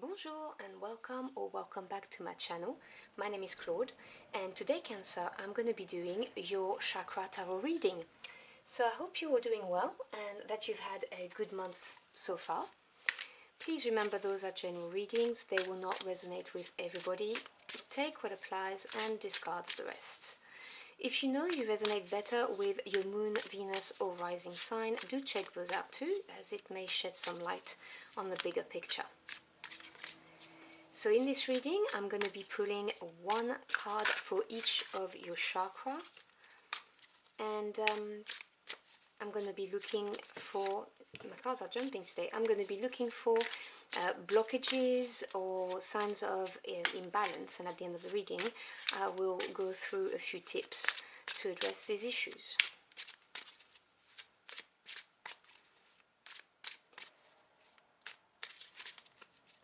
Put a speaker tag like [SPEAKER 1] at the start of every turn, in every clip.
[SPEAKER 1] Bonjour and welcome or welcome back to my channel. My name is Claude and today Cancer I'm going to be doing your chakra tarot reading. So I hope you are doing well and that you've had a good month so far. Please remember those are general readings, they will not resonate with everybody. Take what applies and discards the rest. If you know you resonate better with your moon, Venus or rising sign, do check those out too, as it may shed some light on the bigger picture. So in this reading, I'm going to be pulling one card for each of your chakra, and I'm going to be looking for, my cards are jumping today, I'm going to be looking for blockages or signs of imbalance, and at the end of the reading, I will go through a few tips to address these issues.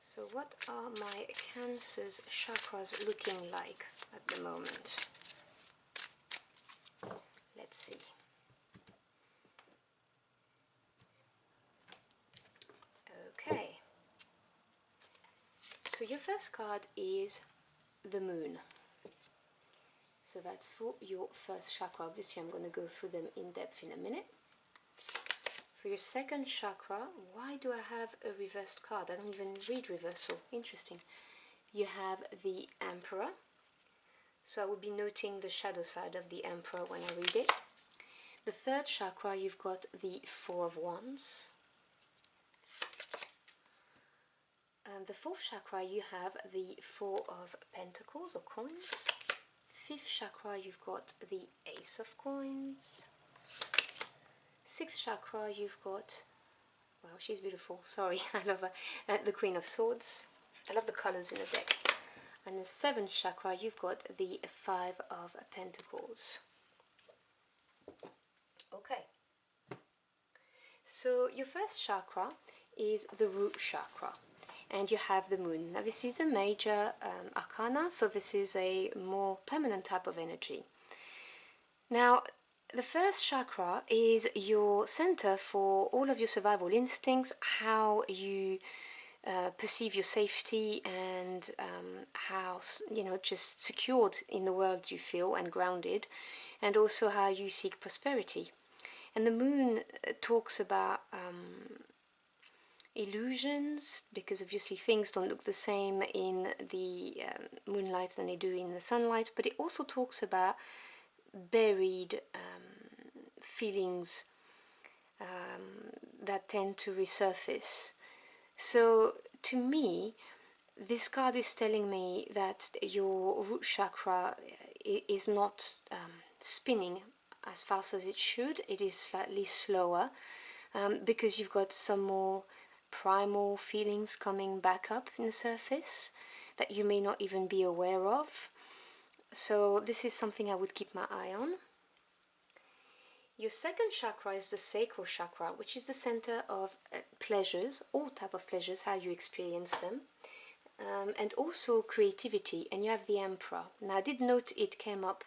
[SPEAKER 1] So what are my Cancer's chakras looking like at the moment? Let's see. Okay. So your first card is the Moon. So that's for your first chakra. Obviously I'm going to go through them in depth in a minute. For your second chakra, why do I have a reversed card? I don't even read reversal. Interesting. You have the Emperor. So I will be noting the shadow side of the Emperor when I read it. The third chakra, you've got the Four of Wands. The fourth chakra, you have the Four of Pentacles or Coins. Fifth chakra, you've got the Ace of Coins. Sixth chakra, you've got, wow, she's beautiful, sorry, I love her, the Queen of Swords. I love the colours in the deck. And the seventh chakra, you've got the Five of Pentacles. Okay, so your first chakra is the root chakra, and you have the Moon. Now this is a major arcana, so this is a more permanent type of energy. Now the first chakra is your center for all of your survival instincts, how you perceive your safety and how, you know, just secured in the world you feel and grounded, and also how you seek prosperity. And the Moon talks about illusions, because obviously things don't look the same in the moonlight than they do in the sunlight, but it also talks about buried feelings that tend to resurface. So to me, this card is telling me that your root chakra is not spinning as fast as it should. It is slightly slower because you've got some more primal feelings coming back up in the surface that you may not even be aware of. So this is something I would keep my eye on. Your second chakra is the Sacral Chakra, which is the center of pleasures, all type of pleasures, how you experience them, and also creativity. And you have the Emperor. Now I did note it came up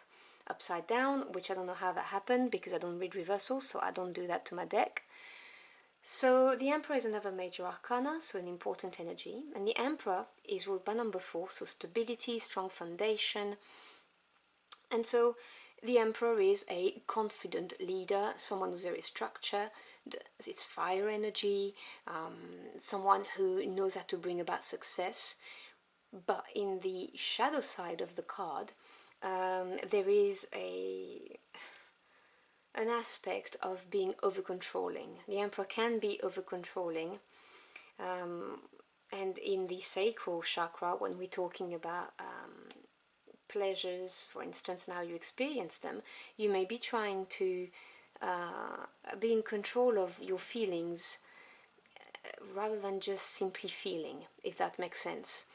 [SPEAKER 1] upside down, which I don't know how that happened because I don't read reversal, so I don't do that to my deck. So the Emperor is another major arcana, so an important energy, and the Emperor is ruled by number 4, so stability, strong foundation. And so the Emperor is a confident leader, someone who's very structured, it's fire energy, someone who knows how to bring about success. But in the shadow side of the card, there is an aspect of being over-controlling. The Emperor can be over-controlling, and in the Sacral Chakra, when we're talking about pleasures, for instance, and how you experience them, you may be trying to be in control of your feelings rather than just simply feeling, if that makes sense.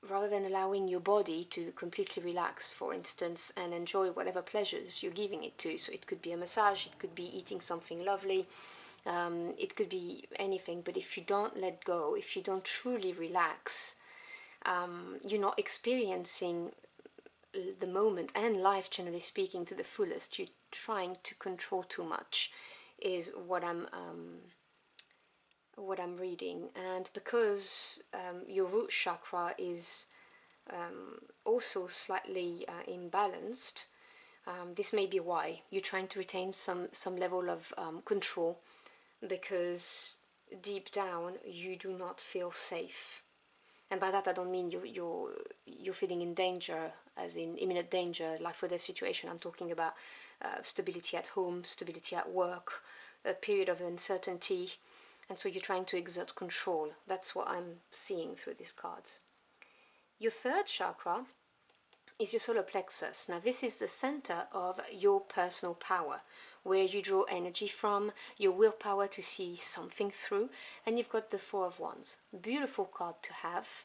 [SPEAKER 1] Rather than allowing your body to completely relax, for instance, and enjoy whatever pleasures you're giving it to. So it could be a massage, it could be eating something lovely, it could be anything, but if you don't let go, if you don't truly relax, you're not experiencing the moment and life, generally speaking, to the fullest. You're trying to control too much, is what I'm what I'm reading, and because your root chakra is also slightly imbalanced, this may be why you're trying to retain some level of control, because deep down you do not feel safe. And by that I don't mean you're feeling in danger, as in imminent danger, life or death situation. I'm talking about stability at home, stability at work, a period of uncertainty, and so you're trying to exert control. That's what I'm seeing through these cards. Your third chakra is your solar plexus. Now this is the center of your personal power, where you draw energy from, your willpower to see something through, and you've got the Four of Wands. Beautiful card to have.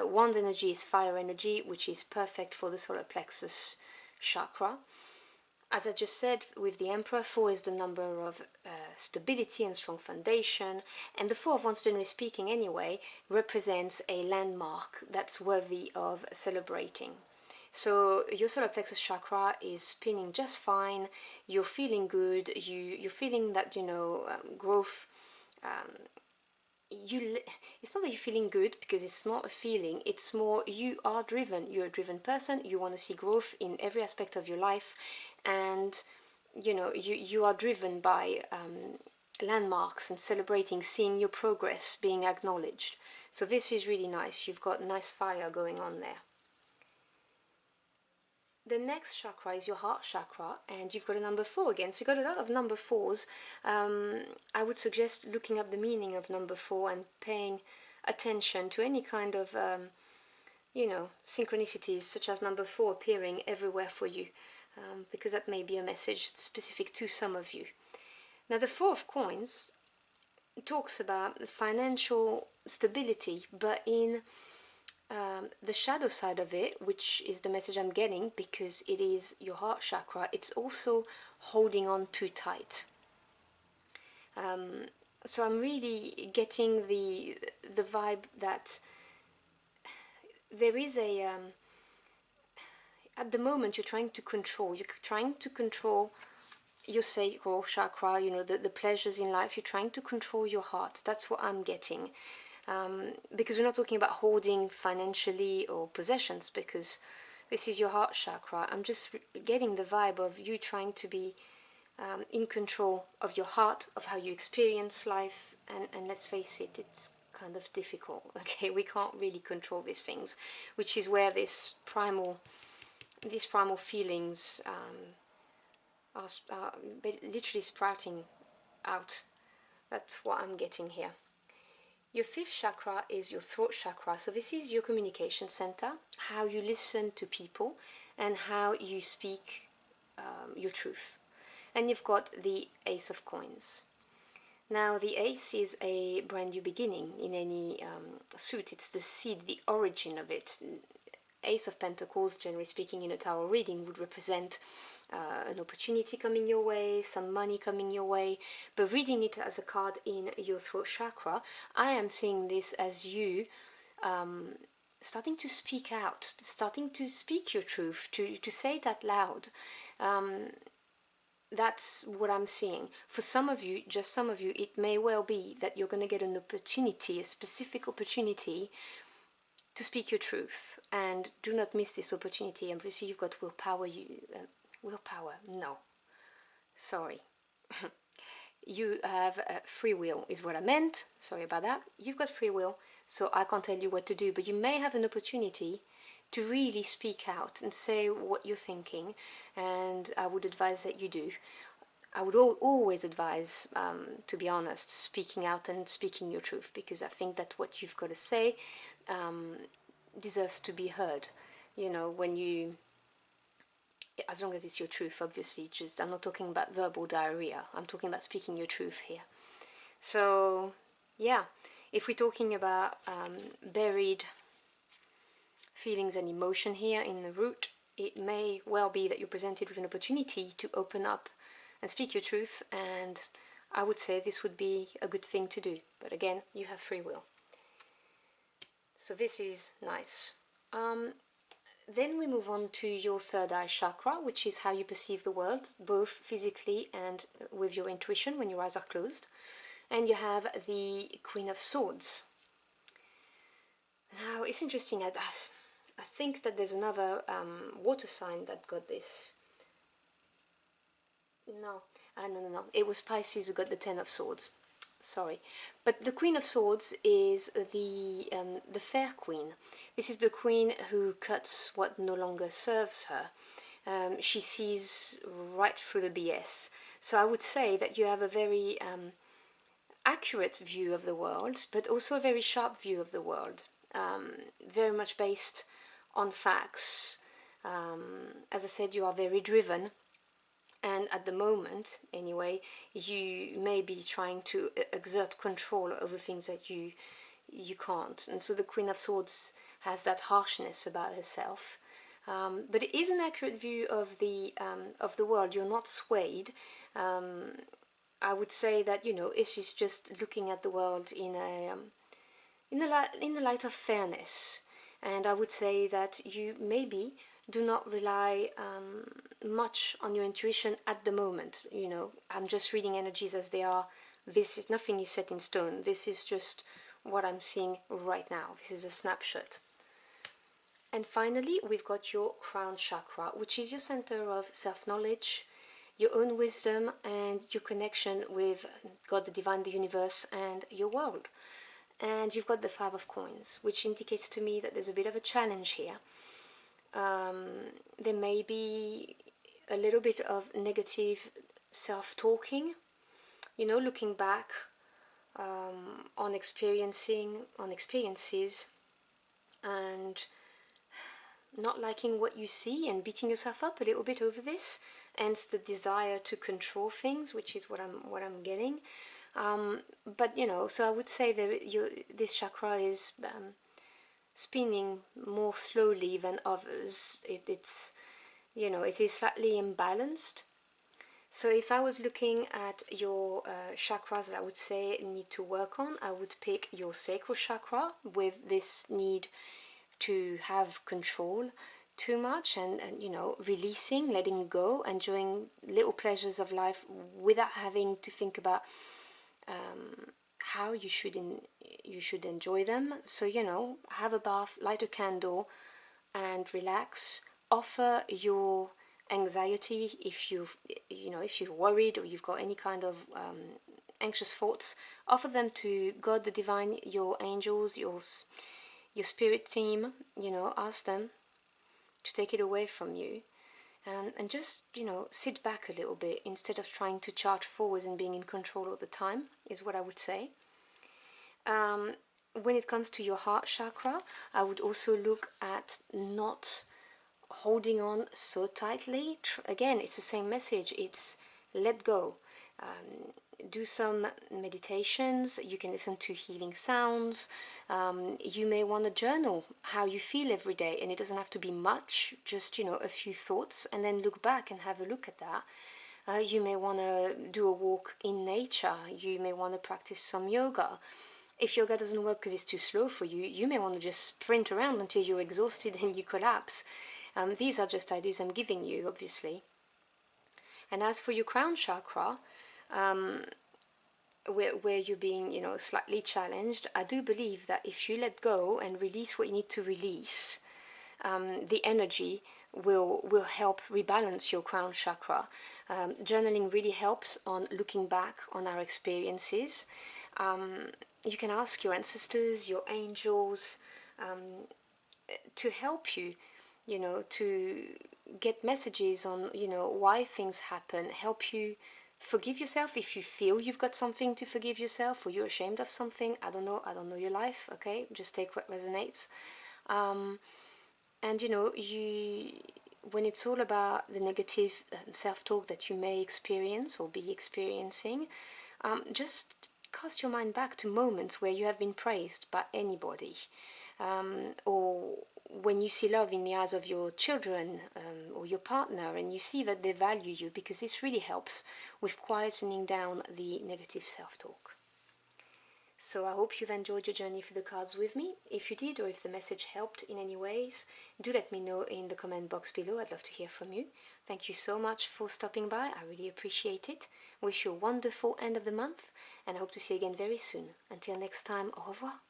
[SPEAKER 1] Wand energy is fire energy, which is perfect for the solar plexus chakra. As I just said, with the Emperor, 4 is the number of stability and strong foundation, and the Four of Wands, generally speaking anyway, represents a landmark that's worthy of celebrating. So your solar plexus chakra is spinning just fine, you're feeling good, you're feeling that, growth. It's not that you're feeling good, because it's not a feeling, it's more you are driven, you're a driven person, you want to see growth in every aspect of your life, and you are driven by landmarks and celebrating, seeing your progress being acknowledged. So this is really nice, you've got nice fire going on there. The next chakra is your heart chakra, and you've got a number 4 again, so you've got a lot of number 4s. I would suggest looking up the meaning of number 4 and paying attention to any kind of, synchronicities, such as number 4 appearing everywhere for you, because that may be a message specific to some of you. Now, the Four of Coins talks about financial stability, but in the shadow side of it, which is the message I'm getting, because it is your heart chakra, it's also holding on too tight. So I'm really getting the vibe that there is a at the moment you're trying to control your sacral chakra, the pleasures in life. You're trying to control your heart. That's what I'm getting. Because we're not talking about holding financially or possessions, because this is your heart chakra. I'm just getting the vibe of you trying to be in control of your heart, of how you experience life, and let's face it, it's kind of difficult. Okay, we can't really control these things, which is where these primal feelings are literally sprouting out. That's what I'm getting here. Your fifth chakra is your throat chakra. So this is your communication center, how you listen to people and how you speak your truth. And you've got the Ace of Coins. Now, the Ace is a brand new beginning in any suit. It's the seed, the origin of it. Ace of Pentacles, generally speaking, in a tarot reading would represent an opportunity coming your way, some money coming your way. But reading it as a card in your throat chakra, I am seeing this as you starting to speak out, starting to speak your truth, to say it out loud. That's what I'm seeing. For some of you, just some of you, it may well be that you're going to get an opportunity, a specific opportunity to speak your truth, and do not miss this opportunity. Obviously, you've got willpower. Willpower? No. Sorry. You have free will, is what I meant. Sorry about that. You've got free will, so I can't tell you what to do, but you may have an opportunity to really speak out and say what you're thinking, and I would advise that you do. I would always advise, to be honest, speaking out and speaking your truth, because I think that what you've got to say deserves to be heard. When you, as long as it's your truth, obviously, just I'm not talking about verbal diarrhea, I'm talking about speaking your truth here. So yeah, if we're talking about buried feelings and emotion here in the root, it may well be that you're presented with an opportunity to open up and speak your truth, and I would say this would be a good thing to do. But again, you have free will. So this is nice. Then we move on to your third eye chakra, which is how you perceive the world, both physically and with your intuition when your eyes are closed. and you have the Queen of Swords. Now it's interesting, I think that there's another water sign that got this. No, no, it was Pisces who got the Ten of Swords. Sorry, but the Queen of Swords is the fair queen. This is the queen who cuts what no longer serves her. She sees right through the BS. So I would say that you have a very accurate view of the world, but also a very sharp view of the world, very much based on facts. As I said, you are very driven, and at the moment, anyway, you may be trying to exert control over things that you can't. And so the Queen of Swords has that harshness about herself. But it is an accurate view of the world. You're not swayed. I would say that, you know, this is just looking at the world in the light of fairness. And I would say that you maybe do not rely much on your intuition at the moment. You know, I'm just reading energies as they are. Nothing is set in stone. This is just what I'm seeing right now. This is a snapshot. And finally, we've got your crown chakra, which is your center of self-knowledge, your own wisdom, and your connection with God, the divine, the universe, and your world. And you've got the Five of Coins, which indicates to me that there's a bit of a challenge here. There may be a little bit of negative self-talking, you know, looking back on experiences, and not liking what you see and beating yourself up a little bit over this, hence the desire to control things, which is what I'm getting. But you know, so I would say that this chakra is spinning more slowly than others. It's, you know, it is slightly imbalanced. So if I was looking at your chakras that I would say need to work on, I would pick your sacral chakra with this need to have control too much, and you know, releasing, letting go, enjoying little pleasures of life without having to think about how you should enjoy them. So, you know, have a bath, light a candle, and relax. Offer your anxiety if if you're worried or you've got any kind of anxious thoughts. Offer them to God, the divine, your angels, your spirit team. You know, ask them to take it away from you. And just, you know, sit back a little bit instead of trying to charge forwards and being in control all the time, is what I would say. When it comes to your heart chakra, I would also look at not holding on so tightly. Again, it's the same message. It's let go. Do some meditations. You can listen to healing sounds. You may want to journal how you feel every day, and it doesn't have to be much, just, you know, a few thoughts, and then look back and have a look at that. You may want to do a walk in nature. You may want to practice some yoga. If yoga doesn't work because it's too slow for you, you may want to just sprint around until you're exhausted and you collapse. These are just ideas I'm giving you, obviously. And as for your crown chakra, where you're being, you know, slightly challenged, I do believe that if you let go and release what you need to release, the energy will help rebalance your crown chakra. Journaling really helps on looking back on our experiences. You can ask your ancestors, your angels, to help you, you know, to get messages on, you know, why things happen, help you forgive yourself if you feel you've got something to forgive yourself, or you're ashamed of something. I don't know your life, okay? Just take what resonates. And you know, when it's all about the negative self-talk that you may experience or be experiencing, just cast your mind back to moments where you have been praised by anybody, or when you see love in the eyes of your children or your partner, and you see that they value you, because this really helps with quietening down the negative self-talk. So I hope you've enjoyed your journey through the cards with me. If you did, or if the message helped in any ways, do let me know in the comment box below. I'd love to hear from you. Thank you so much for stopping by. I really appreciate it. Wish you a wonderful end of the month, and I hope to see you again very soon. Until next time, au revoir.